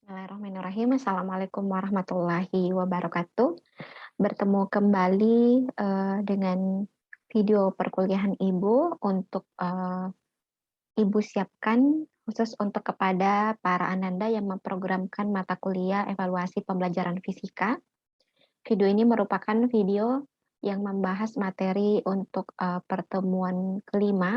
Bismillahirrahmanirrahim. Assalamualaikum warahmatullahi wabarakatuh. Bertemu kembali dengan video perkuliahan Ibu untuk Ibu siapkan khusus untuk kepada para ananda yang memprogramkan mata kuliah evaluasi pembelajaran fisika. Video ini merupakan video yang membahas materi untuk pertemuan kelima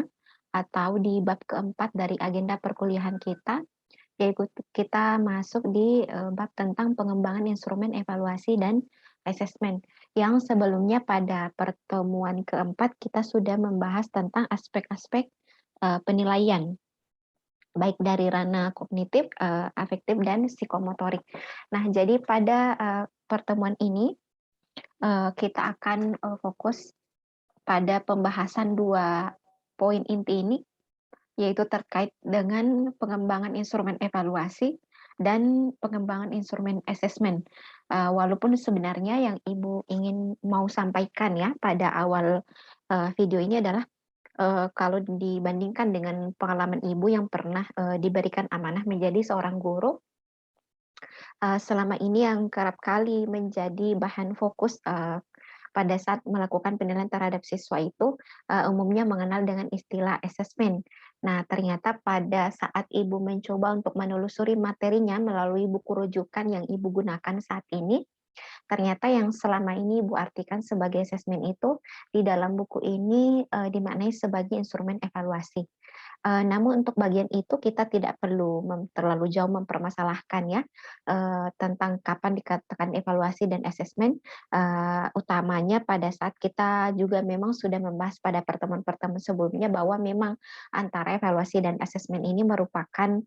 atau di bab keempat dari agenda perkuliahan kita, yaitu kita masuk di bab tentang pengembangan instrumen evaluasi dan asesmen. Yang sebelumnya pada pertemuan keempat kita sudah membahas tentang aspek-aspek penilaian, baik dari ranah kognitif, afektif, dan psikomotorik. Nah, jadi pada pertemuan ini kita akan fokus pada pembahasan dua poin inti ini, yaitu terkait dengan pengembangan instrumen evaluasi dan pengembangan instrumen asesmen. Walaupun sebenarnya yang Ibu ingin mau sampaikan ya pada awal video ini adalah kalau dibandingkan dengan pengalaman Ibu yang pernah diberikan amanah menjadi seorang guru, selama ini yang kerap kali menjadi bahan fokus pada saat melakukan penilaian terhadap siswa itu umumnya mengenal dengan istilah asesmen. Nah, ternyata pada saat Ibu mencoba untuk menelusuri materinya melalui buku rujukan yang Ibu gunakan saat ini, ternyata yang selama ini Ibu artikan sebagai asesmen itu di dalam buku ini dimaknai sebagai instrumen evaluasi. Namun untuk bagian itu kita tidak perlu terlalu jauh mempermasalahkan ya tentang kapan dikatakan evaluasi dan asesmen. Utamanya pada saat kita juga memang sudah membahas pada pertemuan-pertemuan sebelumnya bahwa memang antara evaluasi dan asesmen ini merupakan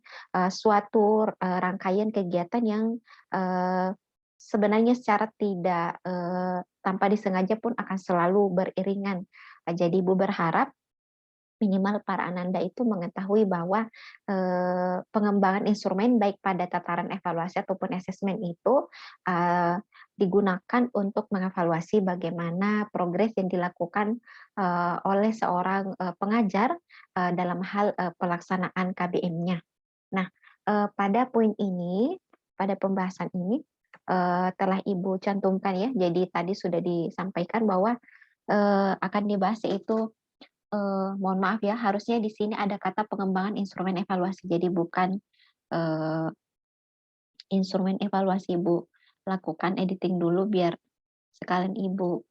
suatu rangkaian kegiatan yang sebenarnya secara tidak tanpa disengaja pun akan selalu beriringan. Jadi Ibu berharap minimal para ananda itu mengetahui bahwa pengembangan instrumen baik pada tataran evaluasi ataupun asesmen itu digunakan untuk mengevaluasi bagaimana progres yang dilakukan oleh seorang pengajar dalam hal pelaksanaan KBM-nya. Nah, pada poin ini, pada pembahasan ini telah Ibu cantumkan ya, jadi tadi sudah disampaikan bahwa akan dibahas yaitu mohon maaf ya, harusnya di sini ada kata pengembangan instrumen evaluasi, jadi bukan instrumen evaluasi. Ibu lakukan editing dulu biar sekalian Ibu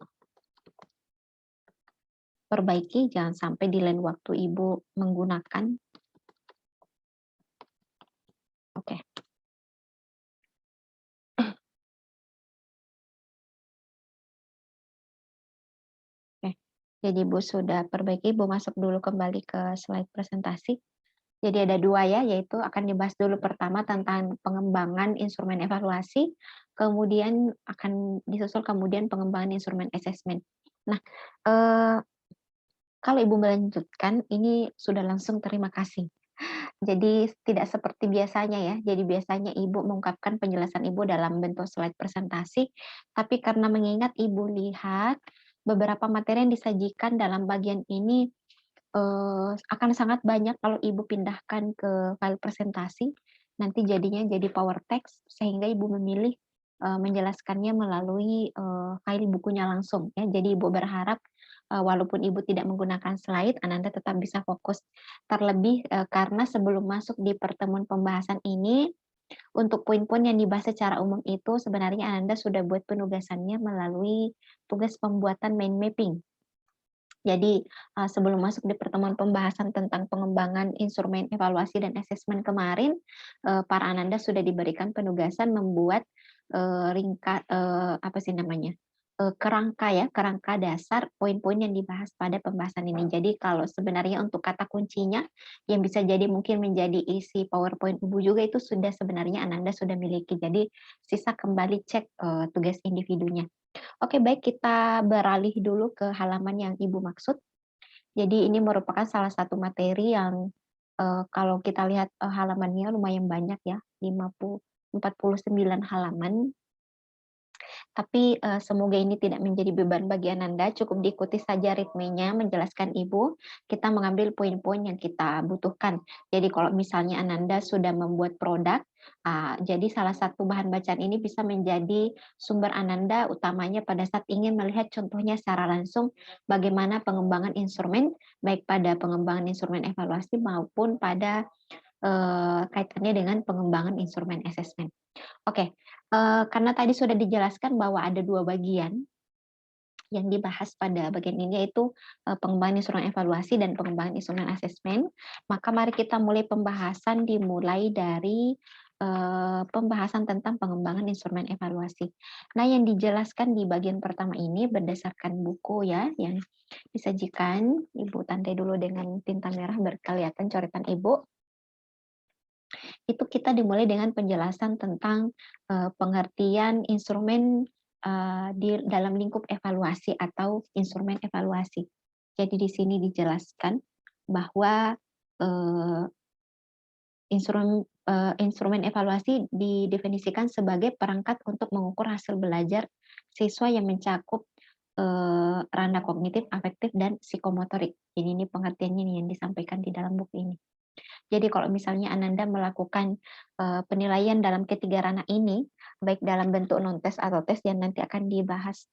perbaiki, jangan sampai di lain waktu Ibu menggunakan. Oke. Oke. Jadi Ibu sudah perbaiki, Ibu masuk dulu kembali ke slide presentasi. Jadi ada dua ya, yaitu akan dibahas dulu pertama tentang pengembangan instrumen evaluasi, kemudian akan disusul kemudian pengembangan instrumen asesmen. Nah, kalau Ibu melanjutkan, ini sudah langsung terima kasih. Jadi tidak seperti biasanya ya, jadi biasanya Ibu mengungkapkan penjelasan Ibu dalam bentuk slide presentasi, tapi karena mengingat Ibu lihat beberapa materi yang disajikan dalam bagian ini akan sangat banyak kalau Ibu pindahkan ke file presentasi, nanti jadinya jadi power text, sehingga Ibu memilih menjelaskannya melalui file bukunya langsung ya. Jadi Ibu berharap walaupun Ibu tidak menggunakan slide, Ananda tetap bisa fokus. Terlebih karena sebelum masuk di pertemuan pembahasan ini, untuk poin-poin yang dibahas secara umum itu sebenarnya Ananda sudah buat penugasannya melalui tugas pembuatan mind mapping. Jadi sebelum masuk di pertemuan pembahasan tentang pengembangan instrumen evaluasi dan asesmen kemarin, para ananda sudah diberikan penugasan membuat apa sih namanya, kerangka ya, kerangka dasar poin-poin yang dibahas pada pembahasan ini. Jadi kalau sebenarnya untuk kata kuncinya yang bisa jadi mungkin menjadi isi PowerPoint Ibu juga itu sudah sebenarnya ananda sudah miliki. Jadi sisa kembali cek tugas individunya. Oke, baik, kita beralih dulu ke halaman yang Ibu maksud. Jadi ini merupakan salah satu materi yang kalau kita lihat halamannya lumayan banyak ya, 49 halaman. Tapi semoga ini tidak menjadi beban bagi Ananda, cukup diikuti saja ritmenya menjelaskan Ibu, kita mengambil poin-poin yang kita butuhkan. Jadi kalau misalnya Ananda sudah membuat produk, jadi salah satu bahan bacaan ini bisa menjadi sumber Ananda utamanya pada saat ingin melihat contohnya secara langsung bagaimana pengembangan instrumen, baik pada pengembangan instrumen evaluasi maupun pada kaitannya dengan pengembangan instrumen asesmen. Oke, karena tadi sudah dijelaskan bahwa ada 2 bagian yang dibahas pada bagian ini, yaitu pengembangan instrumen evaluasi dan pengembangan instrumen asesmen, maka mari kita mulai pembahasan dimulai dari pembahasan tentang pengembangan instrumen evaluasi. Nah, yang dijelaskan di bagian pertama ini berdasarkan buku ya yang disajikan, Ibu tandai dulu dengan tinta merah biar kelihatan coretan Ibu. Itu kita dimulai dengan penjelasan tentang pengertian instrumen di dalam lingkup evaluasi atau instrumen evaluasi. Jadi di sini dijelaskan bahwa instrumen evaluasi didefinisikan sebagai perangkat untuk mengukur hasil belajar siswa yang mencakup ranah kognitif, afektif, dan psikomotorik. Jadi ini pengertiannya nih yang disampaikan di dalam buku ini. Jadi kalau misalnya Ananda melakukan penilaian dalam ketiga ranah ini, baik dalam bentuk non-tes atau tes yang nanti akan dibahas,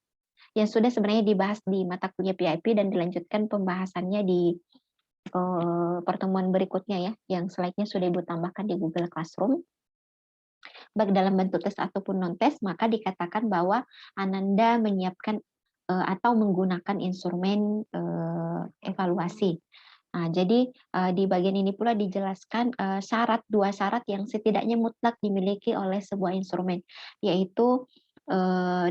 yang sudah sebenarnya dibahas di mata kuliah PIP dan dilanjutkan pembahasannya di pertemuan berikutnya ya, yang slide-nya sudah Ibu tambahkan di Google Classroom. Baik dalam bentuk tes ataupun non-tes, maka dikatakan bahwa Ananda menyiapkan atau menggunakan instrumen evaluasi. Nah, jadi di bagian ini pula dijelaskan dua syarat yang setidaknya mutlak dimiliki oleh sebuah instrumen, yaitu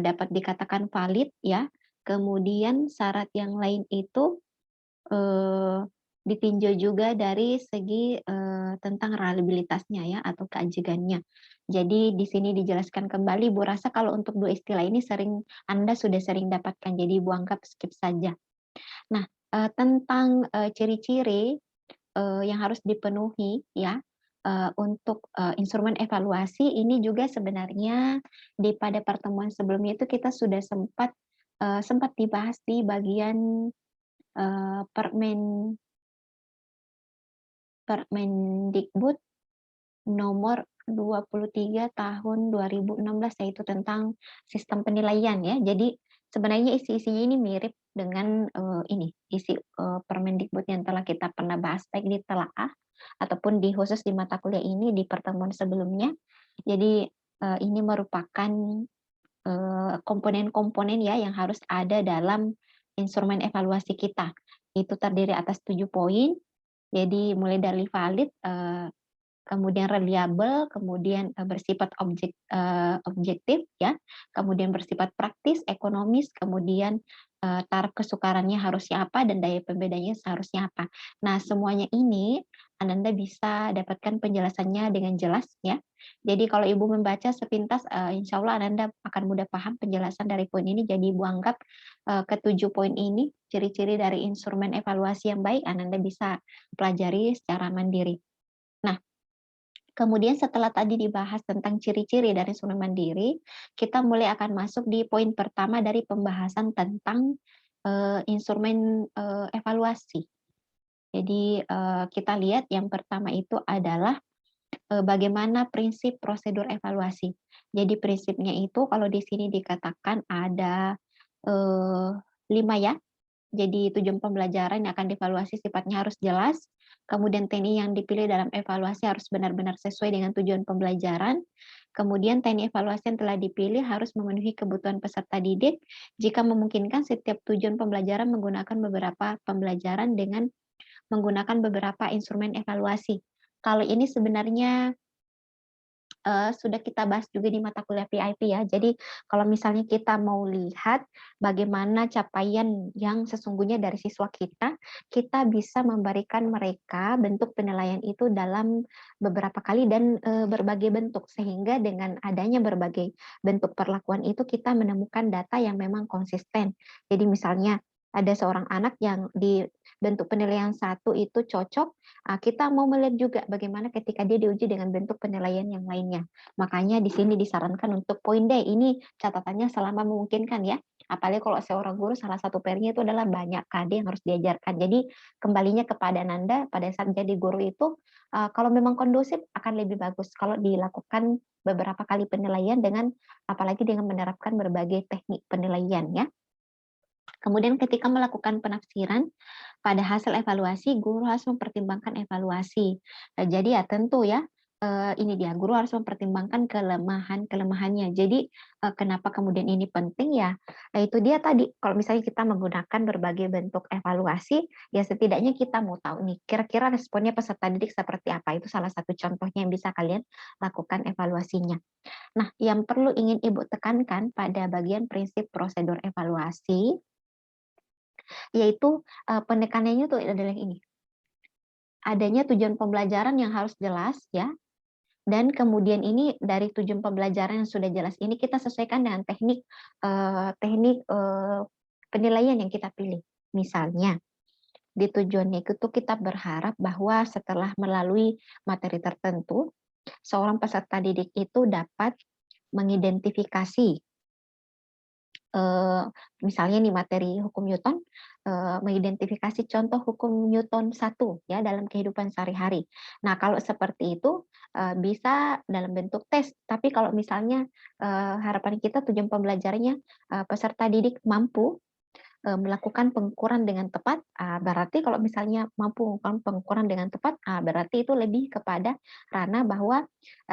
dapat dikatakan valid ya. Kemudian syarat yang lain itu ditinjau juga dari segi tentang reliabilitasnya ya atau keajegannya. Jadi di sini dijelaskan kembali, Bu rasa kalau untuk dua istilah ini Anda sudah sering dapatkan, jadi Ibu anggap skip saja. Nah, tentang ciri-ciri yang harus dipenuhi ya untuk instrumen evaluasi ini juga sebenarnya pada pertemuan sebelumnya itu kita sudah sempat dibahas di bagian Permendikbud nomor 23 tahun 2016, yaitu tentang sistem penilaian ya. Jadi sebenarnya isi-isinya ini mirip dengan isi Permendikbud yang telah kita pernah bahas baik di telaah ataupun khusus di mata kuliah ini di pertemuan sebelumnya. Jadi ini merupakan komponen-komponen ya yang harus ada dalam instrumen evaluasi kita. Itu terdiri atas 7 poin. Jadi mulai dari valid, kemudian reliable, kemudian bersifat objektif ya, kemudian bersifat praktis, ekonomis, kemudian taraf kesukarannya harusnya apa dan daya pembedanya seharusnya apa. Nah, semuanya ini Anda bisa dapatkan penjelasannya dengan jelas ya. Jadi kalau Ibu membaca sepintas, insya Allah Anda akan mudah paham penjelasan dari poin ini. Jadi Ibu anggap ketujuh poin ini ciri-ciri dari instrumen evaluasi yang baik Anda bisa pelajari secara mandiri. Nah, kemudian setelah tadi dibahas tentang ciri-ciri dari instrumen mandiri, kita mulai akan masuk di poin pertama dari pembahasan tentang instrumen evaluasi. Jadi kita lihat yang pertama itu adalah bagaimana prinsip prosedur evaluasi. Jadi prinsipnya itu kalau di sini dikatakan ada 5 ya. Jadi tujuan pembelajaran yang akan dievaluasi sifatnya harus jelas, kemudian teknik yang dipilih dalam evaluasi harus benar-benar sesuai dengan tujuan pembelajaran, kemudian teknik evaluasi yang telah dipilih harus memenuhi kebutuhan peserta didik, jika memungkinkan setiap tujuan pembelajaran menggunakan beberapa pembelajaran dengan menggunakan beberapa instrumen evaluasi. Kalau ini sebenarnya sudah kita bahas juga di mata kuliah PIP ya. Jadi kalau misalnya kita mau lihat bagaimana capaian yang sesungguhnya dari siswa kita, kita bisa memberikan mereka bentuk penilaian itu dalam beberapa kali dan berbagai bentuk, sehingga dengan adanya berbagai bentuk perlakuan itu kita menemukan data yang memang konsisten. Jadi misalnya ada seorang anak yang di bentuk penilaian satu itu cocok, kita mau melihat juga bagaimana ketika dia diuji dengan bentuk penilaian yang lainnya. Makanya di sini disarankan untuk poin D, ini catatannya selama memungkinkan ya. Apalagi kalau seorang guru salah satu PR-nya itu adalah banyak KD yang harus diajarkan. Jadi kembalinya kepada Nanda pada saat jadi guru itu, kalau memang kondusif akan lebih bagus kalau dilakukan beberapa kali penilaian dengan apalagi dengan menerapkan berbagai teknik penilaian ya. Kemudian ketika melakukan penafsiran pada hasil evaluasi, guru harus mempertimbangkan evaluasi. Jadi ya tentu ya, ini dia, guru harus mempertimbangkan kelemahan-kelemahannya. Jadi kenapa kemudian ini penting ya? Itu dia tadi, kalau misalnya kita menggunakan berbagai bentuk evaluasi, ya setidaknya kita mau tahu nih, kira-kira responnya peserta didik seperti apa. Itu salah satu contohnya yang bisa kalian lakukan evaluasinya. Nah, yang perlu ingin Ibu tekankan pada bagian prinsip prosedur evaluasi, yaitu penekanannya itu adalah ini. Adanya tujuan pembelajaran yang harus jelas ya, dan kemudian ini dari tujuan pembelajaran yang sudah jelas ini kita sesuaikan dengan teknik penilaian yang kita pilih. Misalnya di tujuannya itu kita berharap bahwa setelah melalui materi tertentu, seorang peserta didik itu dapat mengidentifikasi misalnya nih materi hukum Newton, mengidentifikasi contoh hukum Newton 1 ya dalam kehidupan sehari-hari. Nah, kalau seperti itu bisa dalam bentuk tes, tapi kalau misalnya harapan kita tujuan pembelajarannya peserta didik mampu melakukan pengukuran dengan tepat, berarti kalau misalnya mampu melakukan pengukuran dengan tepat, berarti itu lebih kepada ranah bahwa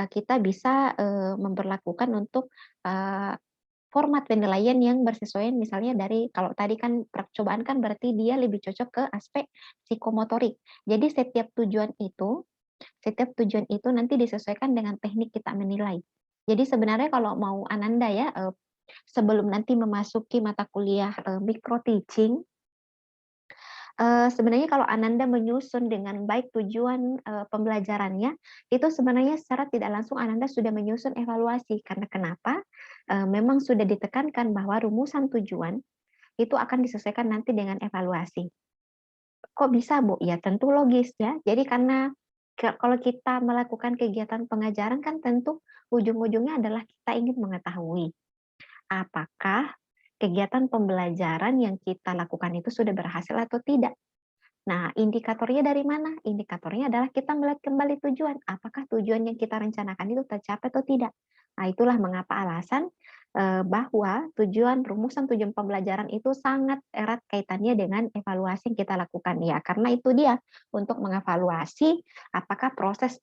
kita bisa memperlakukan untuk format penilaian yang bersesuaian misalnya dari kalau tadi kan percobaan kan berarti dia lebih cocok ke aspek psikomotorik. Jadi setiap tujuan itu nanti disesuaikan dengan teknik kita menilai. Jadi sebenarnya kalau mau Ananda ya sebelum nanti memasuki mata kuliah micro teaching, sebenarnya kalau Ananda menyusun dengan baik tujuan pembelajarannya, itu sebenarnya secara tidak langsung Ananda sudah menyusun evaluasi. Karena kenapa? Memang sudah ditekankan bahwa rumusan tujuan itu akan disesuaikan nanti dengan evaluasi. Kok bisa, Bu? Ya tentu logis ya. Jadi karena kalau kita melakukan kegiatan pengajaran kan tentu ujung-ujungnya adalah kita ingin mengetahui apakah kegiatan pembelajaran yang kita lakukan itu sudah berhasil atau tidak. Nah, indikatornya dari mana? Indikatornya adalah kita melihat kembali tujuan. Apakah tujuan yang kita rencanakan itu tercapai atau tidak? Nah, itulah mengapa alasan bahwa rumusan tujuan pembelajaran itu sangat erat kaitannya dengan evaluasi yang kita lakukan. Ya, karena itu dia untuk mengevaluasi apakah proses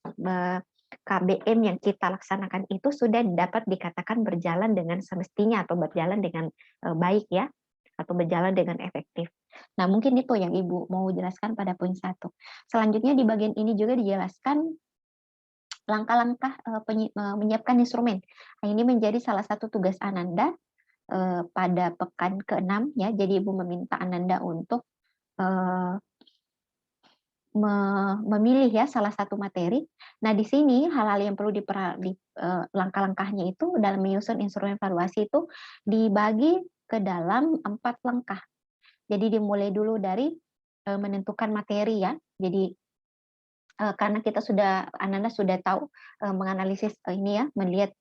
KBM yang kita laksanakan itu sudah dapat dikatakan berjalan dengan semestinya atau berjalan dengan baik ya, atau berjalan dengan efektif. Nah, mungkin itu yang Ibu mau jelaskan pada poin 1. Selanjutnya di bagian ini juga dijelaskan langkah-langkah menyiapkan instrumen. Nah, ini menjadi salah satu tugas Ananda pada pekan ke-6 ya. Jadi Ibu meminta Ananda untuk memilih ya salah satu materi. Nah, di sini hal-hal yang perlu langkah-langkahnya itu dalam menyusun instrumen evaluasi itu dibagi ke dalam 4 langkah. Jadi dimulai dulu dari menentukan materi ya. Jadi karena Ananda sudah tahu menganalisis ini ya, melihat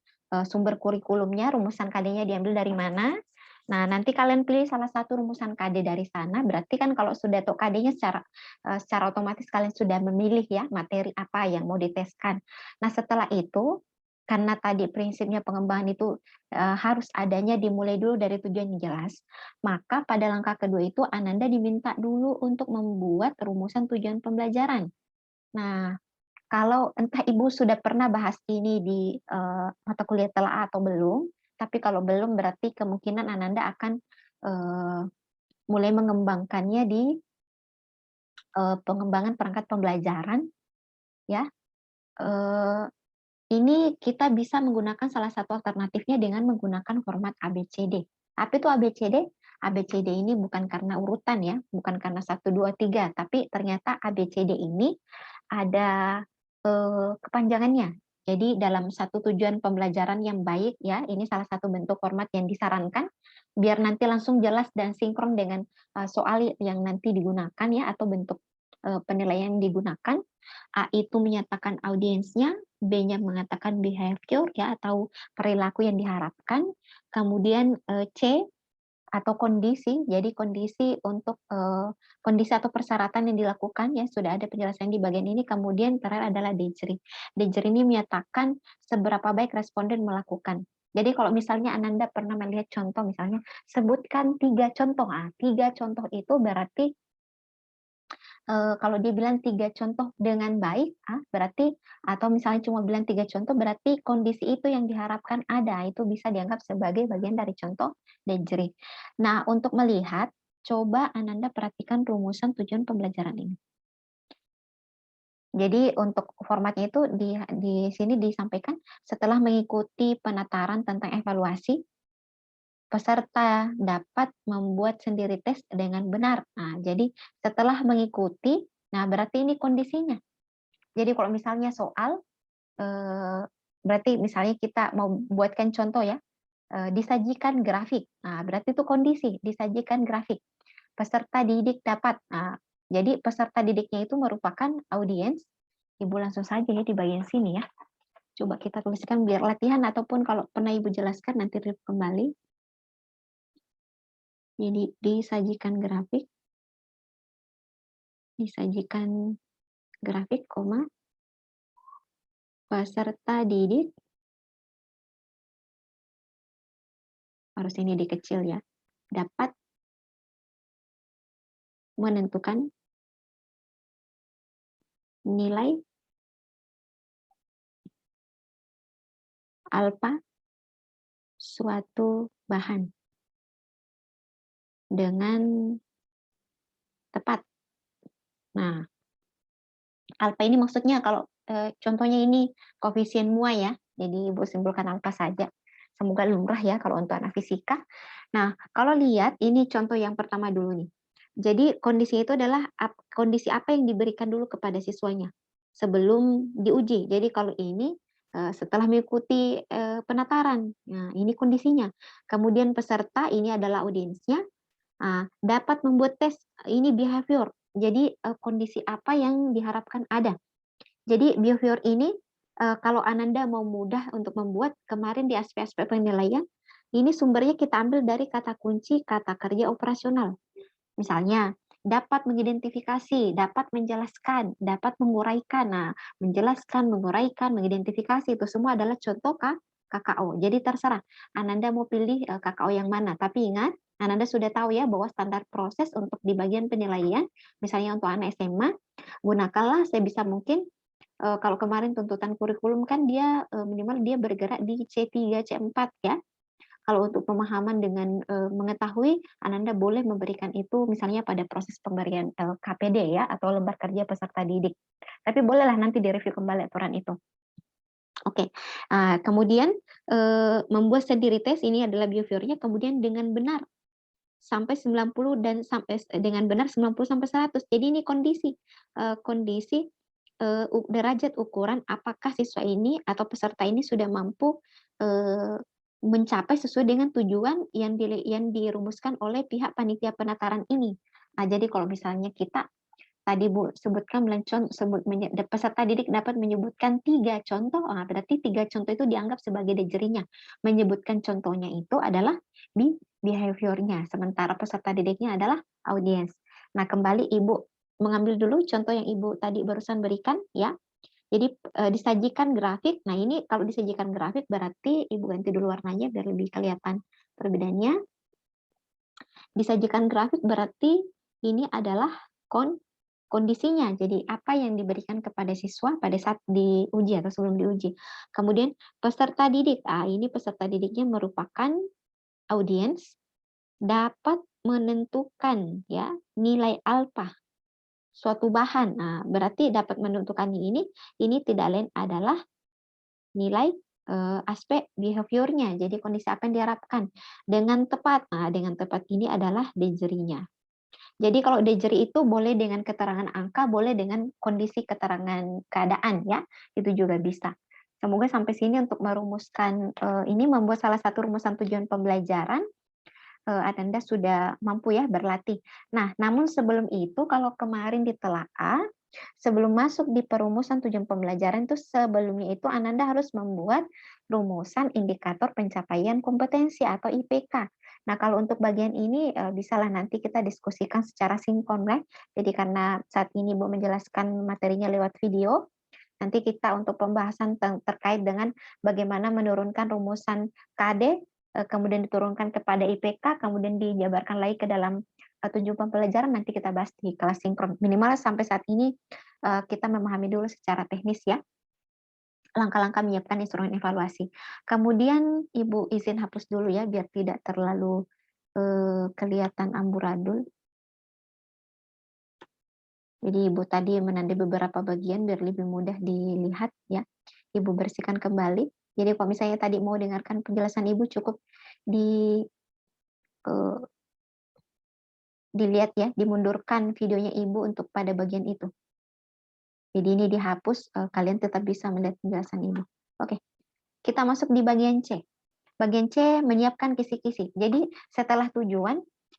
sumber kurikulumnya, rumusan KD-nya diambil dari mana. Nah, nanti kalian pilih salah satu rumusan KD dari sana, berarti kan kalau sudah tahu KD-nya secara otomatis kalian sudah memilih ya materi apa yang mau diteskan. Nah, setelah itu karena tadi prinsipnya pengembangan itu harus adanya dimulai dulu dari tujuan yang jelas, maka pada langkah kedua itu Ananda diminta dulu untuk membuat rumusan tujuan pembelajaran. Nah, kalau entah Ibu sudah pernah bahas ini di mata kuliah telaah atau belum, tapi kalau belum berarti kemungkinan Ananda akan mulai mengembangkannya di pengembangan perangkat pembelajaran, ya. Ini kita bisa menggunakan salah satu alternatifnya dengan menggunakan format ABCD. Apa itu ABCD? ABCD ini bukan karena urutan ya, bukan karena 1, 2, 3, tapi ternyata ABCD ini ada kepanjangannya. Jadi dalam satu tujuan pembelajaran yang baik ya, ini salah satu bentuk format yang disarankan biar nanti langsung jelas dan sinkron dengan soal yang nanti digunakan ya, atau bentuk penilaian yang digunakan. A itu menyatakan audiensnya, B-nya mengatakan behavior ya, atau perilaku yang diharapkan. Kemudian C atau kondisi, jadi kondisi untuk kondisi atau persyaratan yang dilakukan ya, sudah ada penjelasan di bagian ini. Kemudian terakhir adalah Dejri. Dejri ini menyatakan seberapa baik responden melakukan. Jadi kalau misalnya Ananda pernah melihat contoh, misalnya sebutkan 3 contoh. 3 contoh itu berarti kalau dia bilang 3 contoh dengan baik, berarti, atau misalnya cuma bilang 3 contoh, berarti kondisi itu yang diharapkan ada. Itu bisa dianggap sebagai bagian dari contoh Dejri. Nah, untuk melihat, coba Ananda perhatikan rumusan tujuan pembelajaran ini. Jadi untuk formatnya itu di sini disampaikan setelah mengikuti penataran tentang evaluasi, peserta dapat membuat sendiri tes dengan benar. Nah, jadi setelah mengikuti, nah berarti ini kondisinya. Jadi kalau misalnya soal, berarti misalnya kita mau buatkan contoh ya, disajikan grafik. Nah, berarti itu kondisi, disajikan grafik. Peserta didik dapat. Nah, jadi peserta didiknya itu merupakan audiens. Ibu langsung saja ya di bagian sini ya. Coba kita tuliskan biar latihan, ataupun kalau pernah Ibu jelaskan nanti review kembali. Jadi disajikan grafik, koma, peserta didik, harus ini dikecil ya, dapat menentukan nilai alfa suatu bahan dengan tepat. Nah, alfa ini maksudnya kalau contohnya ini koefisien muai ya, jadi Ibu simpulkan alfa saja. Semoga lumrah ya kalau untuk anak fisika. Nah, kalau lihat ini contoh yang pertama dulu nih. Jadi kondisi itu adalah kondisi apa yang diberikan dulu kepada siswanya sebelum diuji. Jadi kalau ini setelah mengikuti penataran, nah ini kondisinya. Kemudian peserta ini adalah audiensnya, dapat membuat tes, ini behavior. Jadi kondisi apa yang diharapkan ada. Jadi behavior ini kalau Ananda mau mudah untuk membuat, kemarin di aspek-aspek penilaian, ini sumbernya kita ambil dari kata kunci kata kerja operasional. Misalnya, dapat mengidentifikasi, dapat menjelaskan, dapat menguraikan. Nah, menjelaskan, menguraikan, mengidentifikasi, itu semua adalah contoh KKO. Jadi terserah, Ananda mau pilih KKO yang mana. Tapi ingat, Ananda sudah tahu ya bahwa standar proses untuk di bagian penilaian, misalnya untuk anak SMA, gunakanlah sebisa mungkin, kalau kemarin tuntutan kurikulum kan dia minimal dia bergerak di C3, C4 ya. Kalau untuk pemahaman dengan mengetahui, Ananda boleh memberikan itu misalnya pada proses pemberian KPD ya, atau lembar kerja peserta didik. Tapi bolehlah nanti direview kembali aturan itu. Oke, kemudian membuat sendiri tes, ini adalah behaviornya, kemudian dengan benar sampai 90 dan sampai dengan benar 90 sampai 100. Jadi ini kondisi derajat ukuran apakah siswa ini atau peserta ini sudah mampu mencapai sesuai dengan tujuan yang dirumuskan oleh pihak panitia penataran ini. Nah, jadi kalau misalnya kita tadi Bu sebutkan peserta didik dapat menyebutkan 3 contoh, berarti 3 contoh itu dianggap sebagai dejerinya. Menyebutkan contohnya itu adalah behaviornya, sementara peserta didiknya adalah audiens. Nah, kembali Ibu mengambil dulu contoh yang Ibu tadi barusan berikan ya. Jadi disajikan grafik. Nah, ini kalau disajikan grafik berarti Ibu ganti dulu warnanya biar lebih kelihatan perbedaannya. Disajikan grafik berarti ini adalah kondisinya. Jadi apa yang diberikan kepada siswa pada saat diuji atau sebelum diuji. Kemudian peserta didik. Ini peserta didiknya merupakan audiens, dapat menentukan ya nilai alfa suatu bahan. Nah, berarti dapat menentukan ini tidak lain adalah nilai aspek behaviornya. Jadi kondisi apa yang diharapkan dengan tepat. Nah, dengan tepat ini adalah dejerinya. Jadi kalau dejeri itu boleh dengan keterangan angka, boleh dengan kondisi keterangan keadaan ya. Itu juga bisa. Semoga sampai sini untuk merumuskan ini membuat salah satu rumusan tujuan pembelajaran Ananda sudah mampu ya berlatih. Nah, namun sebelum itu kalau kemarin ditelaah, sebelum masuk di perumusan tujuan pembelajaran itu sebelumnya itu Ananda harus membuat rumusan indikator pencapaian kompetensi atau IPK. Nah, kalau untuk bagian ini bisalah nanti kita diskusikan secara sinkron ya. Jadi karena saat ini Bu menjelaskan materinya lewat video, nanti kita untuk pembahasan terkait dengan bagaimana menurunkan rumusan KD, kemudian diturunkan kepada IPK, kemudian dijabarkan lagi ke dalam tujuan pembelajaran, nanti kita bahas di kelas sinkron. Minimal sampai saat ini kita memahami dulu secara teknis ya, langkah-langkah menyiapkan instrumen evaluasi. Kemudian Ibu izin hapus dulu ya, biar tidak terlalu kelihatan amburadul. Jadi Ibu tadi menandai beberapa bagian biar lebih mudah dilihat ya. Ibu bersihkan kembali. Jadi kalau misalnya tadi mau dengarkan penjelasan Ibu cukup di eh, dilihat ya, dimundurkan videonya Ibu untuk pada bagian itu. Jadi ini dihapus, kalian tetap bisa melihat penjelasan Ibu. Oke, kita masuk di bagian C. Bagian C menyiapkan kisi-kisi. Jadi setelah tujuan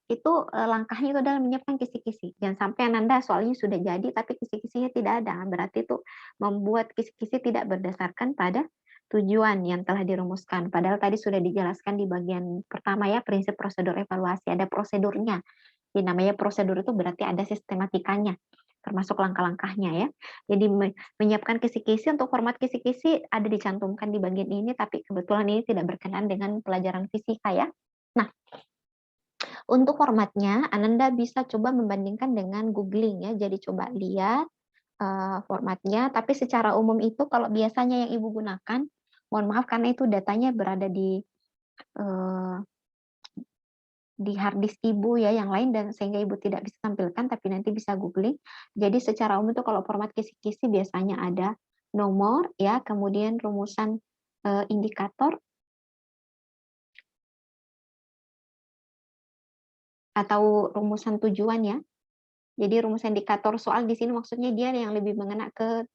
itu langkahnya itu adalah menyiapkan kisi-kisi. Jangan sampai Ananda soalnya sudah jadi tapi kisi-kisinya tidak ada. Berarti itu membuat kisi-kisi tidak berdasarkan pada tujuan yang telah dirumuskan. Padahal tadi sudah dijelaskan di bagian pertama ya, prinsip prosedur evaluasi, ada prosedurnya. Jadi namanya prosedur itu berarti ada sistematikanya, termasuk langkah-langkahnya ya. Jadi menyiapkan kisi-kisi, untuk format kisi-kisi ada dicantumkan di bagian ini, tapi kebetulan ini tidak berkenaan dengan pelajaran fisika ya. Nah, untuk formatnya Ananda bisa coba membandingkan dengan googling ya. Jadi coba lihat formatnya, tapi secara umum itu kalau biasanya yang Ibu gunakan, mohon maaf karena itu datanya berada eh, di hard disk Ibu ya yang lain, dan sehingga Ibu tidak bisa tampilkan tapi nanti bisa googling. Jadi secara umum itu kalau format kisi-kisi biasanya ada nomor ya, kemudian rumusan indikator atau rumusan tujuan ya. Jadi rumusan indikator soal di sini maksudnya dia yang lebih mengena ke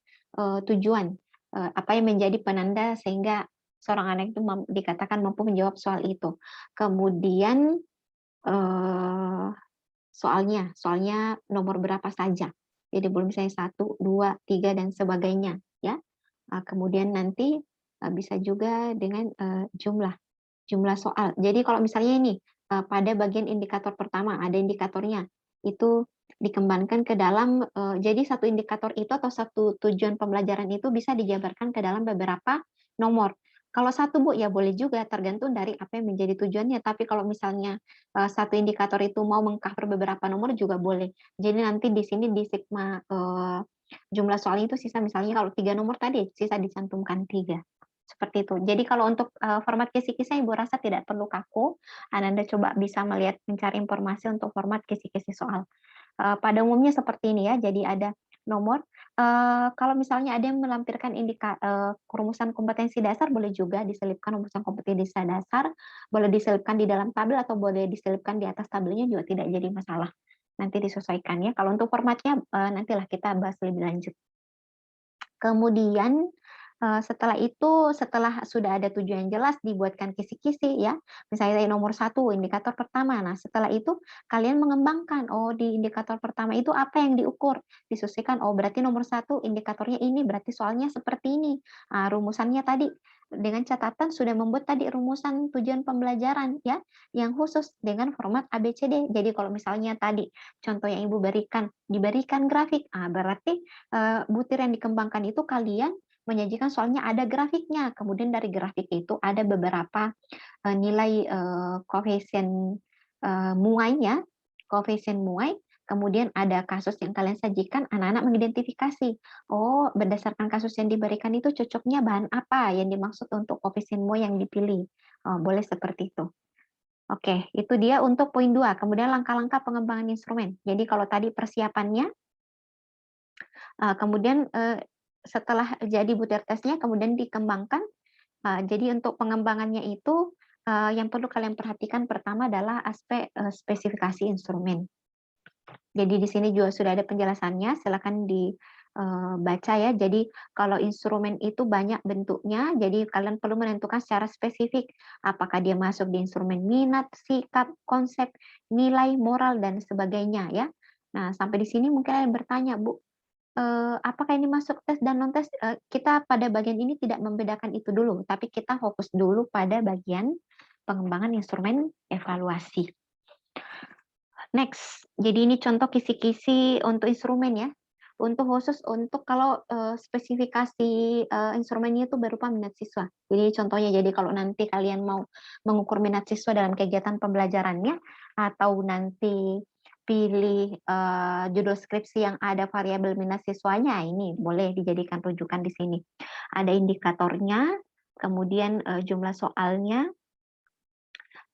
tujuan, apa yang menjadi penanda sehingga seorang anak itu dikatakan mampu menjawab soal itu. Kemudian soalnya nomor berapa saja. Jadi belum misalnya 1, 2, 3 dan sebagainya ya. Kemudian nanti bisa juga dengan jumlah soal. Jadi kalau misalnya ini pada bagian indikator pertama ada indikatornya, itu dikembangkan ke dalam, jadi satu indikator itu atau satu tujuan pembelajaran itu bisa dijabarkan ke dalam beberapa nomor. Kalau satu Bu ya boleh juga, tergantung dari apa yang menjadi tujuannya. Tapi kalau misalnya satu indikator itu mau mengcover beberapa nomor juga boleh. Jadi nanti di sini di sigma jumlah soal itu sisa, misalnya kalau 3 nomor tadi sisa dicantumkan 3. Seperti itu. Jadi kalau untuk format kisi-kisi Ibu rasa tidak perlu kaku. Ananda coba bisa melihat mencari informasi untuk format kisi-kisi soal. Pada umumnya seperti ini ya. Jadi ada nomor. Kalau misalnya ada yang melampirkan rumusan kompetensi dasar, boleh juga diselipkan rumusan kompetensi dasar, boleh diselipkan di dalam tabel atau boleh diselipkan di atas tabelnya juga tidak jadi masalah. Nanti disesuaikan ya. Kalau untuk formatnya nantilah kita bahas lebih lanjut. Kemudian setelah sudah ada tujuan jelas dibuatkan kisi-kisi ya. Misalnya nomor 1 indikator pertama. Nah, setelah itu kalian mengembangkan, oh di indikator pertama itu apa yang diukur? Disesuaikan, oh berarti nomor 1 indikatornya ini, berarti soalnya seperti ini. Rumusannya tadi dengan catatan sudah membuat tadi rumusan tujuan pembelajaran ya yang khusus dengan format ABCD. Jadi kalau misalnya tadi contoh yang Ibu diberikan grafik, berarti butir yang dikembangkan itu kalian menyajikan soalnya ada grafiknya. Kemudian dari grafik itu ada beberapa nilai koefisien muainya, koefisien muai. Kemudian ada kasus yang kalian sajikan, anak-anak mengidentifikasi. Oh, berdasarkan kasus yang diberikan itu cocoknya bahan apa yang dimaksud untuk koefisien muai yang dipilih. Oh, boleh seperti itu. Oke, itu dia untuk poin 2. Kemudian langkah-langkah pengembangan instrumen. Jadi kalau tadi persiapannya, kemudian setelah jadi butir tesnya kemudian dikembangkan. Jadi untuk pengembangannya itu yang perlu kalian perhatikan pertama adalah aspek spesifikasi instrumen. Jadi di sini juga sudah ada penjelasannya, silakan baca ya. Jadi kalau instrumen itu banyak bentuknya, jadi kalian perlu menentukan secara spesifik apakah dia masuk di instrumen minat, sikap, konsep, nilai, moral, dan sebagainya ya. Nah, sampai di sini mungkin ada yang bertanya, Bu, apakah ini masuk tes dan non-tes? Kita pada bagian ini tidak membedakan itu dulu, tapi kita fokus dulu pada bagian pengembangan instrumen evaluasi. Next, jadi ini contoh kisi-kisi untuk instrumen ya. Untuk khusus untuk kalau spesifikasi instrumennya itu berupa minat siswa. Jadi contohnya, jadi kalau nanti kalian mau mengukur minat siswa dalam kegiatan pembelajarannya, atau nanti pilih judul skripsi yang ada variabel minat siswanya, ini boleh dijadikan rujukan di sini. Ada indikatornya, kemudian jumlah soalnya,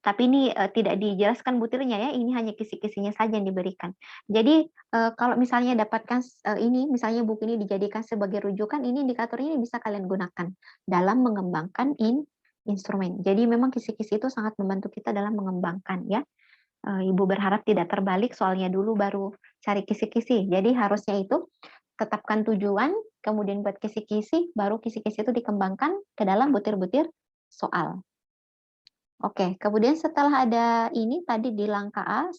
tapi ini tidak dijelaskan butirnya ya, ini hanya kisi-kisinya saja yang diberikan. Jadi kalau misalnya dapatkan ini, misalnya buku ini dijadikan sebagai rujukan, ini indikatornya ini bisa kalian gunakan dalam mengembangkan instrumen. Jadi memang kisi-kisi itu sangat membantu kita dalam mengembangkan ya. Ibu berharap tidak terbalik, soalnya dulu baru cari kisi-kisi. Jadi harusnya itu tetapkan tujuan, kemudian buat kisi-kisi, baru kisi-kisi itu dikembangkan ke dalam butir-butir soal. Oke, kemudian setelah ada ini tadi di langkah A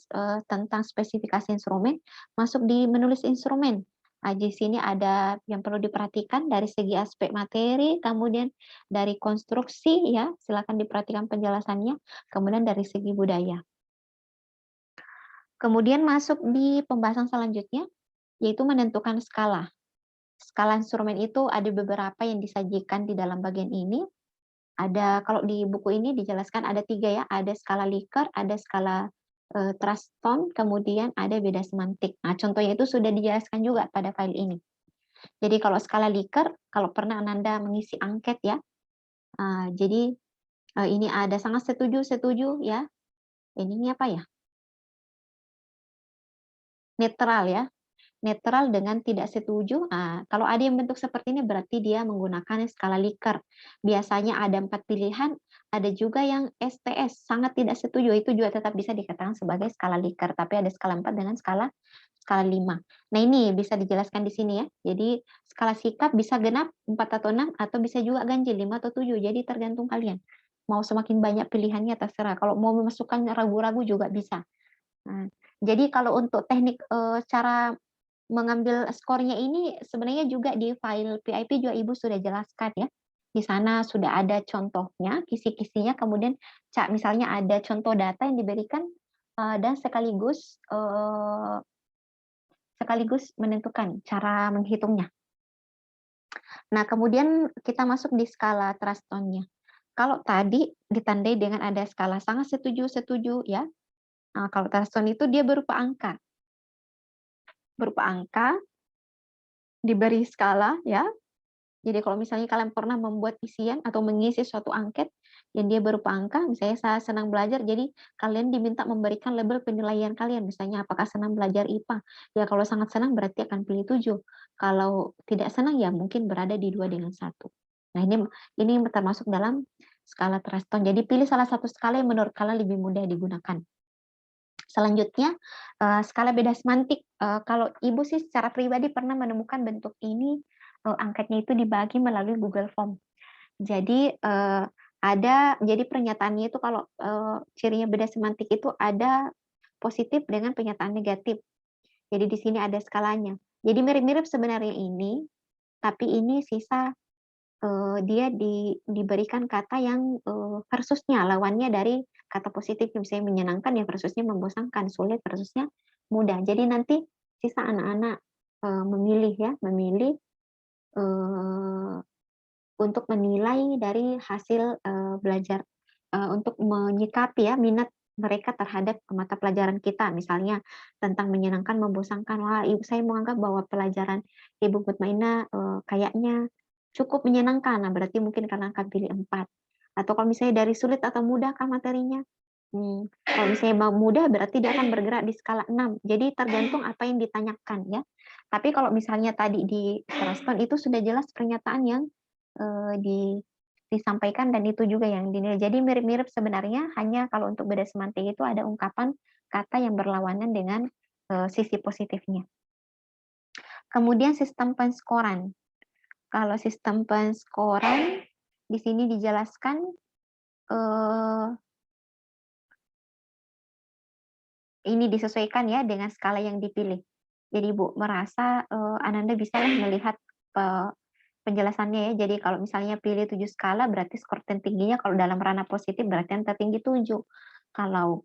tentang spesifikasi instrumen, masuk di menulis instrumen. Nah, di sini ada yang perlu diperhatikan dari segi aspek materi, kemudian dari konstruksi ya, silakan diperhatikan penjelasannya, kemudian dari segi budaya. Kemudian masuk di pembahasan selanjutnya, yaitu menentukan skala. Skala instrumen itu ada beberapa yang disajikan di dalam bagian ini. Ada, kalau di buku ini dijelaskan ada 3 ya, ada skala Likert, ada skala Truston, kemudian ada beda semantik. Nah, contohnya itu sudah dijelaskan juga pada file ini. Jadi kalau skala Likert, kalau pernah Ananda mengisi angket ya, jadi ini ada sangat setuju, setuju ya. Ini apa ya? Netral ya. Netral dengan tidak setuju. Nah, kalau ada yang bentuk seperti ini berarti dia menggunakan skala Likert. Biasanya ada 4 pilihan, ada juga yang STS, sangat tidak setuju. Itu juga tetap bisa dikatakan sebagai skala Likert, tapi ada skala 4 dengan skala skala 5. Nah, ini bisa dijelaskan di sini ya. Jadi skala sikap bisa genap 4 atau 6, atau bisa juga ganjil 5 atau 7. Jadi tergantung kalian. Mau semakin banyak pilihannya terserah. Kalau mau memasukkan ragu-ragu juga bisa. Nah, jadi kalau untuk teknik cara mengambil skornya ini sebenarnya juga di file PIP juga Ibu sudah jelaskan ya. Di sana sudah ada contohnya, kisi-kisinya, kemudian misalnya ada contoh data yang diberikan dan sekaligus menentukan cara menghitungnya. Nah, kemudian kita masuk di skala Truston-nya. Kalau tadi ditandai dengan ada skala sangat setuju, setuju ya. Nah, kalau Truston itu dia berupa angka. Berupa angka, diberi skala ya. Jadi kalau misalnya kalian pernah membuat isian atau mengisi suatu angket yang dia berupa angka, misalnya saya senang belajar, jadi kalian diminta memberikan label penilaian kalian, misalnya apakah senang belajar IPA. Ya kalau sangat senang berarti akan pilih 7. Kalau tidak senang ya mungkin berada di 2 dengan 1. Nah, ini termasuk dalam skala Truston. Jadi pilih salah satu skala yang menurut kalian lebih mudah digunakan. Selanjutnya, skala beda semantik. Kalau Ibu sih secara pribadi pernah menemukan bentuk ini, angkatnya itu dibagi melalui Google Form. Jadi jadi pernyataannya itu kalau cirinya beda semantik itu ada positif dengan pernyataan negatif. Jadi di sini ada skalanya. Jadi mirip-mirip sebenarnya ini, tapi ini sisa dia diberikan kata yang versusnya, lawannya dari kata positif, misalnya menyenangkan ya versusnya membosankan, sulit versusnya mudah. Jadi nanti sisa anak-anak memilih ya, memilih untuk menilai dari hasil belajar, untuk menyikapi ya minat mereka terhadap mata pelajaran kita. Misalnya tentang menyenangkan, membosankan, wah ibu saya menganggap bahwa pelajaran Ibu Mutmainah kayaknya cukup menyenangkan, nah berarti mungkin karena akan pilih 4. Atau kalau misalnya dari sulit atau mudah kah materinya? Kalau misalnya mau mudah berarti dia akan bergerak di skala 6. Jadi tergantung apa yang ditanyakan ya. Tapi kalau misalnya tadi di Truston itu sudah jelas pernyataan yang disampaikan dan itu juga yang dinilai. Jadi mirip-mirip sebenarnya, hanya kalau untuk beda semantik itu ada ungkapan kata yang berlawanan dengan sisi positifnya. Kemudian sistem penskoran. Kalau sistem penskoran di sini dijelaskan ini disesuaikan ya dengan skala yang dipilih. Jadi Ibu merasa Ananda bisa melihat penjelasannya ya. Jadi kalau misalnya pilih 7 skala berarti skor tertingginya kalau dalam ranah positif berarti yang tertinggi 7. Kalau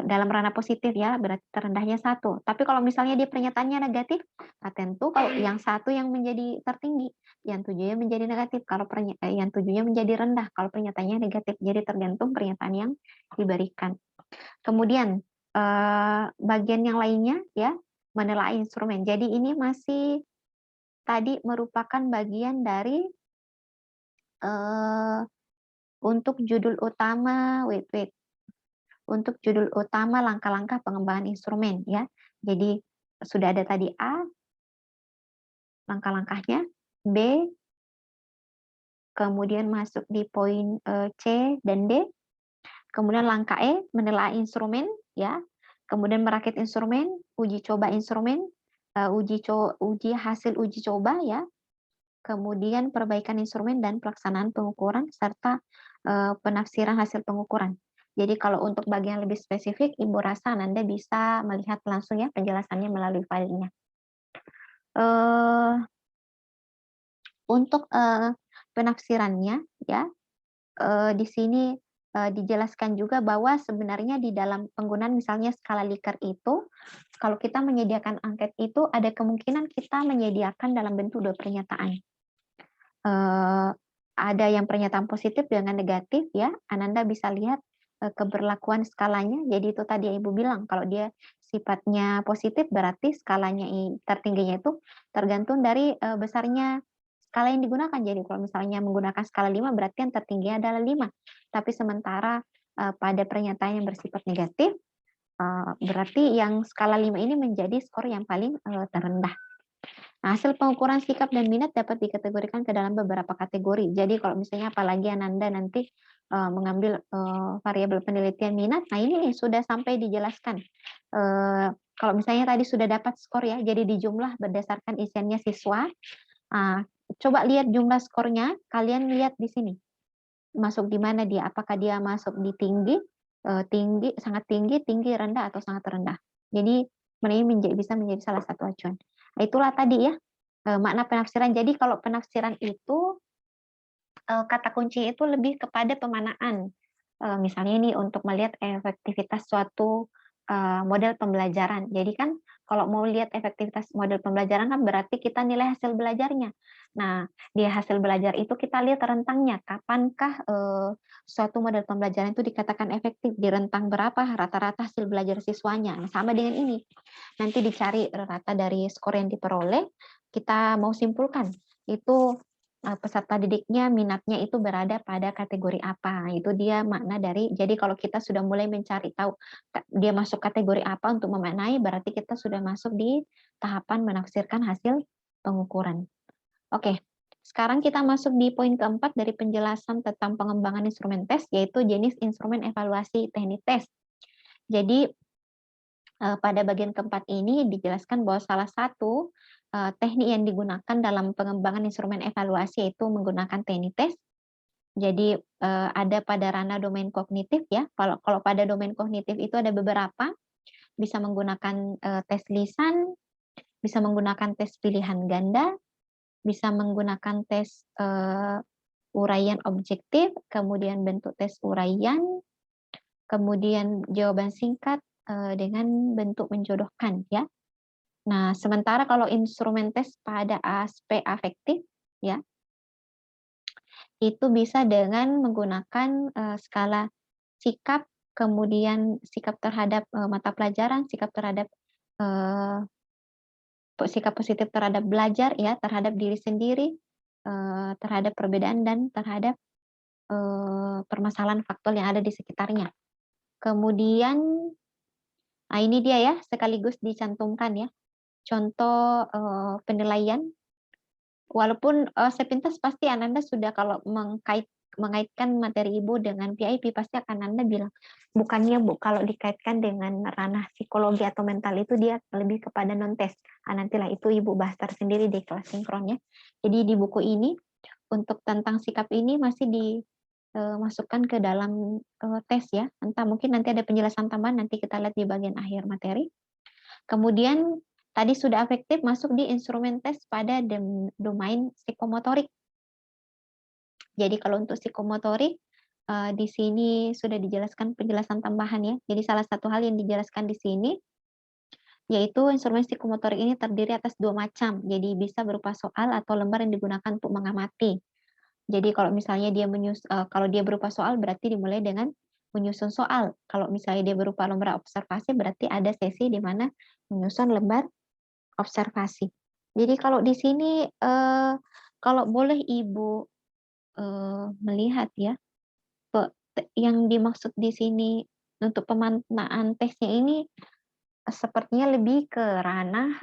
dalam ranah positif ya berarti terendahnya 1. Tapi kalau misalnya dia pernyataannya negatif, nah tentu kalau yang 1 yang menjadi tertinggi, yang 7-nya menjadi negatif, kalau yang 7-nya menjadi rendah kalau pernyataannya negatif. Jadi tergantung pernyataan yang diberikan. Kemudian bagian yang lainnya ya menilai instrumen. Jadi ini masih tadi merupakan bagian dari untuk judul utama, untuk judul utama langkah-langkah pengembangan instrumen ya. Jadi sudah ada tadi A, langkah-langkahnya, B, kemudian masuk di poin C dan D, kemudian langkah E menilai instrumen ya, kemudian merakit instrumen, uji coba instrumen, uji hasil uji coba ya, kemudian perbaikan instrumen dan pelaksanaan pengukuran serta penafsiran hasil pengukuran. Jadi kalau untuk bagian lebih spesifik, Ibu rasa Anda bisa melihat langsung ya penjelasannya melalui filenya. Untuk penafsirannya ya, di sini dijelaskan juga bahwa sebenarnya di dalam penggunaan misalnya skala Likert itu, kalau kita menyediakan angket itu ada kemungkinan kita menyediakan dalam bentuk 2 pernyataan. Ada yang pernyataan positif dengan negatif ya, Ananda bisa lihat keberlakuan skalanya. Jadi itu tadi yang Ibu bilang, kalau dia sifatnya positif berarti skalanya tertingginya itu tergantung dari besarnya skala yang digunakan. Jadi kalau misalnya menggunakan skala 5 berarti yang tertinggi adalah 5. Tapi sementara pada pernyataan yang bersifat negatif berarti yang skala 5 ini menjadi skor yang paling terendah. Nah, hasil pengukuran sikap dan minat dapat dikategorikan ke dalam beberapa kategori. Jadi kalau misalnya apalagi Ananda nanti mengambil variabel penelitian minat, nah ini nih sudah sampai dijelaskan. Kalau misalnya tadi sudah dapat skor ya, jadi dijumlah berdasarkan isiannya siswa. Coba lihat jumlah skornya, kalian lihat di sini. Masuk di mana dia? Apakah dia masuk di tinggi, tinggi, sangat tinggi, tinggi, rendah, atau sangat rendah. Jadi ini bisa menjadi salah satu acuan. Nah, itulah tadi ya makna penafsiran. Jadi kalau penafsiran itu kata kunci itu lebih kepada pemanaan. Misalnya ini untuk melihat efektivitas suatu model pembelajaran. Jadi kan kalau mau lihat efektivitas model pembelajaran kan berarti kita nilai hasil belajarnya. Nah, di hasil belajar itu kita lihat rentangnya. Kapankah suatu model pembelajaran itu dikatakan efektif? Di rentang berapa rata-rata hasil belajar siswanya? Nah, sama dengan ini. Nanti dicari rata dari skor yang diperoleh, kita mau simpulkan itu peserta didiknya minatnya itu berada pada kategori apa. Itu dia makna dari, jadi kalau kita sudah mulai mencari tahu dia masuk kategori apa untuk memaknai, berarti kita sudah masuk di tahapan menafsirkan hasil pengukuran. Oke, sekarang kita masuk di poin keempat dari penjelasan tentang pengembangan instrumen tes, yaitu jenis instrumen evaluasi teknik tes. Jadi pada bagian keempat ini dijelaskan bahwa salah satu teknik yang digunakan dalam pengembangan instrumen evaluasi yaitu menggunakan teknik tes. Jadi ada pada ranah domain kognitif ya. Kalau pada domain kognitif itu ada beberapa, bisa menggunakan tes lisan, bisa menggunakan tes pilihan ganda, bisa menggunakan tes uraian objektif, kemudian bentuk tes uraian, kemudian jawaban singkat dengan bentuk menjodohkan ya. Nah, sementara kalau instrumen tes pada aspek afektif ya, itu bisa dengan menggunakan skala sikap, kemudian sikap terhadap mata pelajaran, sikap terhadap sikap positif terhadap belajar ya, terhadap diri sendiri, terhadap perbedaan dan terhadap permasalahan faktual yang ada di sekitarnya. Kemudian, nah ini dia ya, sekaligus dicantumkan ya, contoh penilaian. Walaupun sepintas pasti Ananda sudah kalau mengaitkan materi Ibu dengan PIP, pasti akan Anda bilang, bukannya Bu, kalau dikaitkan dengan ranah psikologi atau mental itu dia lebih kepada non-tes. Nantilah itu Ibu bahas tersendiri di kelas sinkronnya. Jadi di buku ini, untuk tentang sikap ini masih dimasukkan ke dalam tes ya. Entah mungkin nanti ada penjelasan tambahan, nanti kita lihat di bagian akhir materi. Kemudian tadi sudah afektif masuk di instrumen tes pada domain psikomotorik. Jadi kalau untuk psikomotorik, di sini sudah dijelaskan penjelasan tambahan ya. Jadi salah satu hal yang dijelaskan di sini, yaitu instrumen psikomotorik ini terdiri atas 2 macam. Jadi bisa berupa soal atau lembar yang digunakan untuk mengamati. Jadi kalau misalnya kalau dia berupa soal berarti dimulai dengan menyusun soal. Kalau misalnya dia berupa lembar observasi berarti ada sesi di mana menyusun lembar observasi. Jadi kalau di sini kalau boleh Ibu melihat ya, yang dimaksud di sini untuk pemaknaan tesnya ini sepertinya lebih ke ranah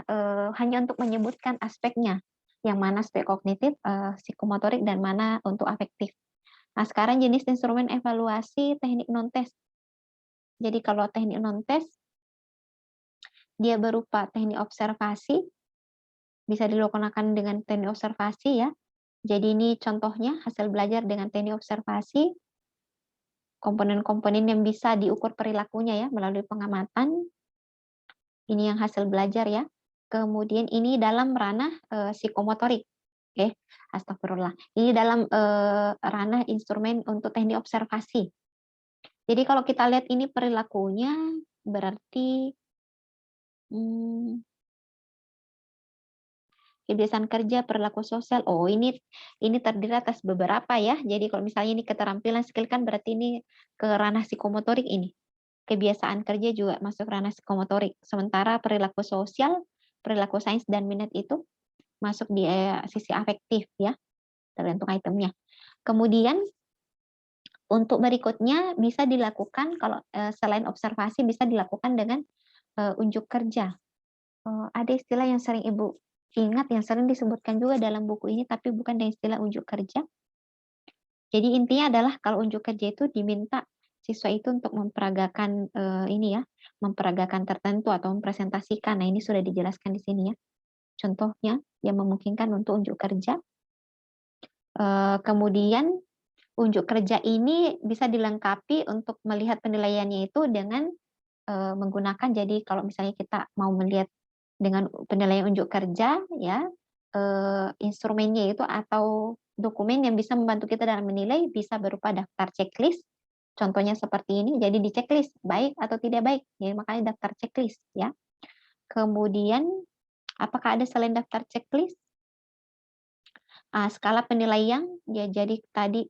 hanya untuk menyebutkan aspeknya, yang mana aspek kognitif, psikomotorik, dan mana untuk afektif. Nah, sekarang jenis instrumen evaluasi teknik non-tes. Jadi kalau teknik non-tes, dia berupa teknik observasi, bisa dilakukan dengan teknik observasi ya. Jadi ini contohnya hasil belajar dengan teknik observasi, komponen-komponen yang bisa diukur perilakunya ya melalui pengamatan. Ini yang hasil belajar ya. Kemudian ini dalam ranah psikomotorik. Oke, astagfirullah. Ini dalam ranah instrumen untuk teknik observasi. Jadi kalau kita lihat ini perilakunya berarti kebiasaan kerja, perilaku sosial. Oh, ini terdiri atas beberapa ya. Jadi kalau misalnya ini keterampilan skill kan berarti ini ke ranah psikomotorik ini. Kebiasaan kerja juga masuk ranah psikomotorik. Sementara perilaku sosial, perilaku sains dan minat itu masuk di sisi afektif ya, tergantung itemnya. Kemudian untuk berikutnya bisa dilakukan kalau selain observasi bisa dilakukan dengan unjuk kerja. Ada istilah yang sering Ibu ingat yang sering disebutkan juga dalam buku ini tapi bukan dengan istilah unjuk kerja. Jadi intinya adalah kalau unjuk kerja itu diminta siswa itu untuk memperagakan memperagakan tertentu atau mempresentasikan. Nah, ini sudah dijelaskan di sini ya. Contohnya yang memungkinkan untuk unjuk kerja. Kemudian unjuk kerja ini bisa dilengkapi untuk melihat penilaiannya itu dengan menggunakan, jadi kalau misalnya kita mau melihat dengan penilaian unjuk kerja ya, instrumennya itu atau dokumen yang bisa membantu kita dalam menilai bisa berupa daftar checklist. Contohnya seperti ini, jadi di checklist baik atau tidak baik. Jadi makanya daftar checklist ya. Kemudian apakah ada selain daftar checklist? Skala penilaian ya, jadi tadi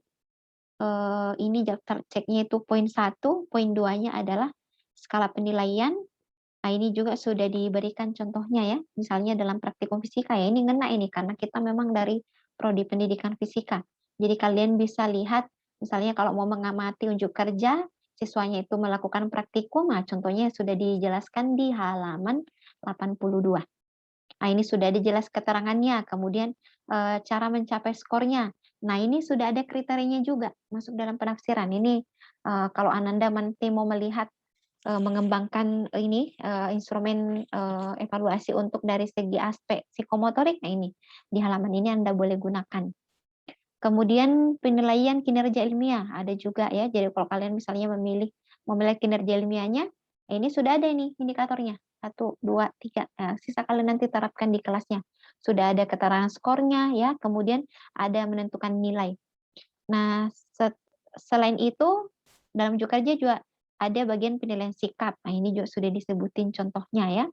ini daftar ceknya itu poin 1, poin 2-nya adalah skala penilaian. Nah, ini juga sudah diberikan contohnya ya, misalnya dalam praktikum fisika ya, ini ngena ini karena kita memang dari prodi pendidikan fisika. Jadi kalian bisa lihat, misalnya kalau mau mengamati unjuk kerja, siswanya itu melakukan praktikum, nah contohnya sudah dijelaskan di halaman 82. Nah, ini sudah dijelas keterangannya, kemudian cara mencapai skornya. Nah, ini sudah ada kriterianya juga masuk dalam penafsiran. Ini kalau Ananda nanti mau melihat mengembangkan ini instrumen evaluasi untuk dari segi aspek psikomotorik, nah ini di halaman ini Anda boleh gunakan. Kemudian penilaian kinerja ilmiah ada juga ya. Jadi kalau kalian misalnya memilih kinerja ilmiahnya, ini sudah ada ini indikatornya 1, 2, 3. Nah, sisa kalian nanti terapkan di kelasnya. Sudah ada keterangan skornya ya. Kemudian ada menentukan nilai. Nah, selain itu dalam unjuk kerja juga ada bagian penilaian sikap. Nah, ini juga sudah disebutin contohnya ya.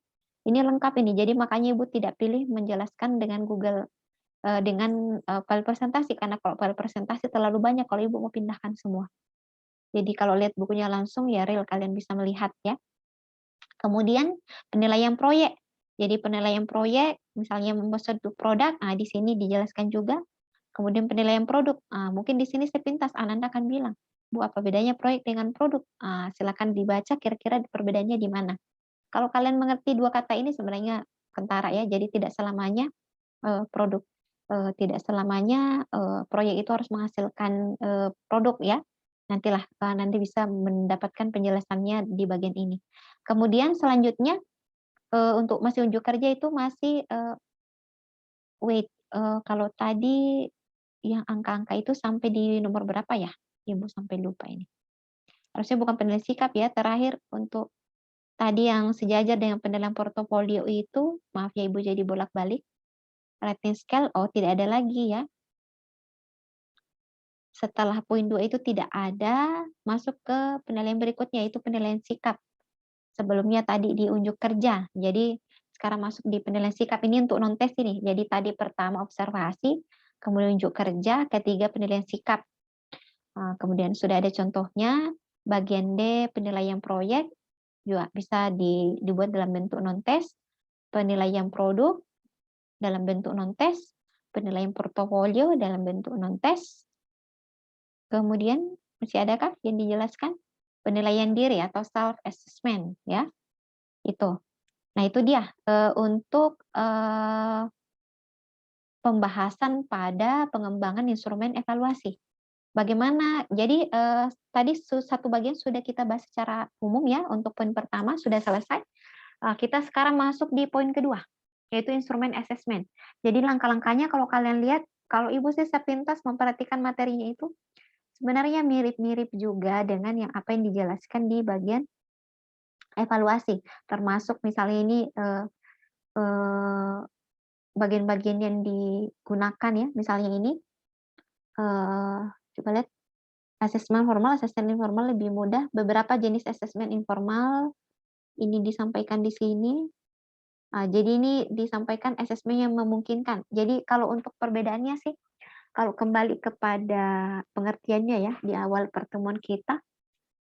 Ini lengkap ini. Jadi makanya Ibu tidak pilih menjelaskan dengan Google dengan file presentasi karena kalau file presentasi terlalu banyak kalau Ibu mau pindahkan semua. Jadi kalau lihat bukunya langsung ya real kalian bisa melihat ya. Kemudian penilaian proyek. Jadi penilaian proyek misalnya membuat suatu produk, di sini dijelaskan juga. Kemudian penilaian produk, mungkin di sini sepintas Ananda akan bilang, Bu, apa bedanya proyek dengan produk? Silakan dibaca kira-kira perbedaannya di mana. Kalau kalian mengerti dua kata ini sebenarnya kentara ya, jadi tidak selamanya produk. tidak selamanya, proyek itu harus menghasilkan, produk ya. Nanti bisa mendapatkan penjelasannya di bagian ini. Kemudian selanjutnya, untuk masih unjuk kerja itu masih, kalau tadi yang angka-angka itu sampai di nomor berapa ya? Ibu sampai lupa ini. Harusnya bukan penilaian sikap ya, terakhir untuk tadi yang sejajar dengan penilaian portofolio itu, maaf ya Ibu jadi bolak-balik, rating scale, oh tidak ada lagi ya. Setelah poin 2 itu tidak ada, masuk ke penilaian berikutnya, yaitu penilaian sikap. Sebelumnya tadi di unjuk kerja, jadi sekarang masuk di penilaian sikap, ini untuk non-tes ini. Jadi tadi pertama observasi, kemudian unjuk kerja, ketiga penilaian sikap. Kemudian sudah ada contohnya, bagian D penilaian proyek, juga bisa dibuat dalam bentuk non-tes, penilaian produk dalam bentuk non-tes, penilaian portofolio dalam bentuk non-tes. Kemudian masih adakah yang dijelaskan? Penilaian diri atau self assessment ya. Itu. Nah, itu dia untuk pembahasan pada pengembangan instrumen evaluasi. Bagaimana? Jadi tadi satu bagian sudah kita bahas secara umum ya, untuk poin pertama sudah selesai. Kita sekarang masuk di poin kedua, yaitu instrumen assessment. Jadi langkah-langkahnya kalau kalian lihat, kalau Ibu sih sepintas memperhatikan materinya itu, sebenarnya mirip-mirip juga dengan yang apa yang dijelaskan di bagian evaluasi, termasuk misalnya ini bagian-bagian yang digunakan ya, misalnya ini coba lihat asesmen formal, asesmen informal lebih mudah. Beberapa jenis asesmen informal ini disampaikan di sini. Jadi ini disampaikan asesmen yang memungkinkan. Jadi kalau untuk perbedaannya sih, kalau kembali kepada pengertiannya ya di awal pertemuan kita,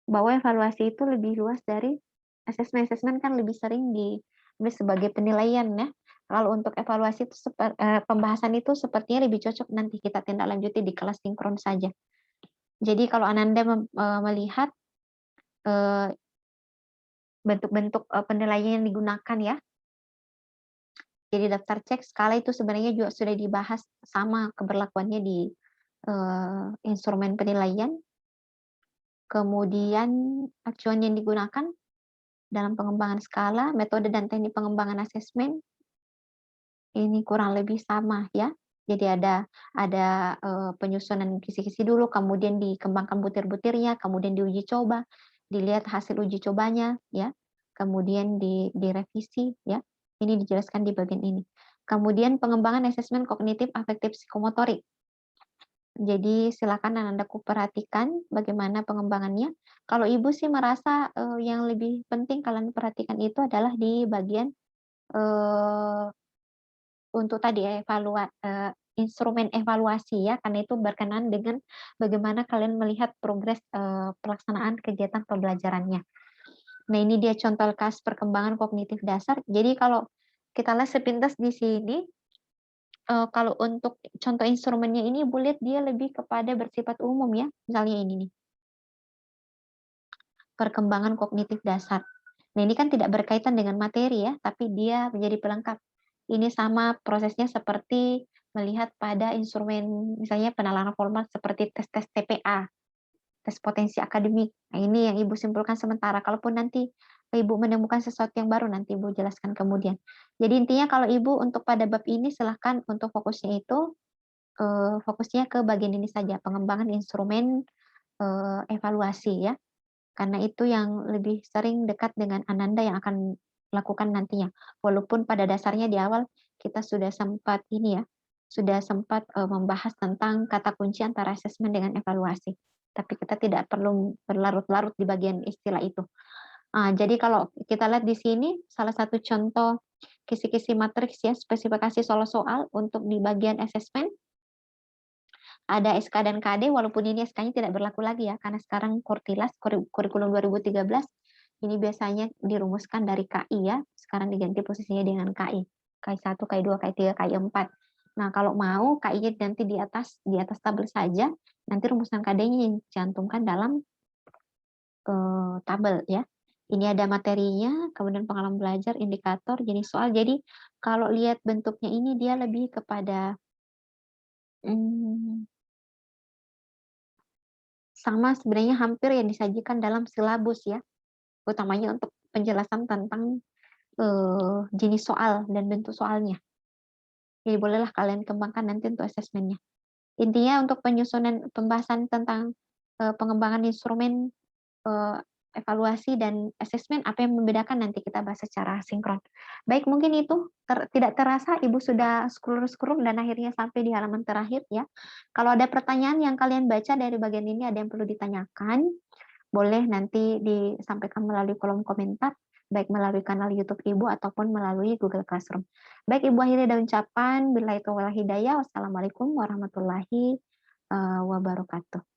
bahwa evaluasi itu lebih luas dari asesmen. Asesmen kan lebih sering diambil sebagai penilaian ya. Kalau untuk evaluasi itu pembahasan itu sepertinya lebih cocok nanti kita tindak lanjuti di kelas sinkron saja. Jadi kalau Ananda melihat bentuk-bentuk penilaian yang digunakan ya, jadi daftar cek skala itu sebenarnya juga sudah dibahas sama keberlakuannya di instrumen penilaian. Kemudian acuan yang digunakan dalam pengembangan skala, metode dan teknik pengembangan asesmen ini kurang lebih sama ya. Jadi ada penyusunan kisi-kisi dulu, kemudian dikembangkan butir-butirnya, kemudian diuji coba, dilihat hasil uji cobanya ya, kemudian direvisi ya. Ini dijelaskan di bagian ini. Kemudian pengembangan asesmen kognitif afektif psikomotorik. Jadi silakan Ananda perhatikan bagaimana pengembangannya. Kalau Ibu sih merasa yang lebih penting kalian perhatikan itu adalah di bagian untuk tadi instrumen evaluasi ya, karena itu berkenaan dengan bagaimana kalian melihat progres pelaksanaan kegiatan pembelajarannya. Nah, ini dia contoh kasus perkembangan kognitif dasar. Jadi kalau kita lihat sepintas di sini, kalau untuk contoh instrumennya ini, Ibu lihat dia lebih kepada bersifat umum ya. Misalnya ini nih, perkembangan kognitif dasar. Nah, ini kan tidak berkaitan dengan materi ya, tapi dia menjadi pelengkap. Ini sama prosesnya seperti melihat pada instrumen misalnya penalaran formal seperti tes-tes TPA, tes potensi akademik. Nah, ini yang Ibu simpulkan sementara. Kalaupun nanti Ibu menemukan sesuatu yang baru, nanti Ibu jelaskan kemudian. Jadi intinya kalau Ibu untuk pada bab ini silahkan untuk fokusnya itu fokusnya ke bagian ini saja, pengembangan instrumen evaluasi ya. Karena itu yang lebih sering dekat dengan Ananda yang akan lakukan nantinya. Walaupun pada dasarnya di awal kita sudah sempat ini ya, sudah sempat membahas tentang kata kunci antara asesmen dengan evaluasi. Tapi kita tidak perlu berlarut-larut di bagian istilah itu. Jadi kalau kita lihat di sini, salah satu contoh kisi-kisi matriks ya, spesifikasi soal-soal untuk di bagian asesmen, ada SK dan KD, walaupun ini SK-nya tidak berlaku lagi ya, karena sekarang Kurtilas, kurikulum 2013, ini biasanya dirumuskan dari KI ya, sekarang diganti posisinya dengan KI. KI 1, KI 2, KI 3, KI 4. Nah, kalau mau KI-nya nanti di atas tabel saja, nanti rumusan KD-nya dicantumkan dalam tabel ya. Ini ada materinya, kemudian pengalaman belajar, indikator, jenis soal. Jadi kalau lihat bentuknya ini dia lebih kepada Mmm, sama sebenarnya hampir yang disajikan dalam silabus ya, utamanya untuk penjelasan tentang, jenis soal dan bentuk soalnya. Jadi bolehlah kalian kembangkan nanti untuk asesmennya. Intinya untuk penyusunan pembahasan tentang, pengembangan instrumen, eee, evaluasi dan asesmen, apa yang membedakan nanti kita bahas secara sinkron. Baik, mungkin itu tidak terasa Ibu sudah scroll-scroll dan akhirnya sampai di halaman terakhir ya. Kalau ada pertanyaan yang kalian baca dari bagian ini ada yang perlu ditanyakan, boleh nanti disampaikan melalui kolom komentar, baik melalui kanal YouTube Ibu ataupun melalui Google Classroom. Baik, Ibu akhiri dengan ucapan, billahi taufiq wal hidayah. Wassalamualaikum warahmatullahi wabarakatuh.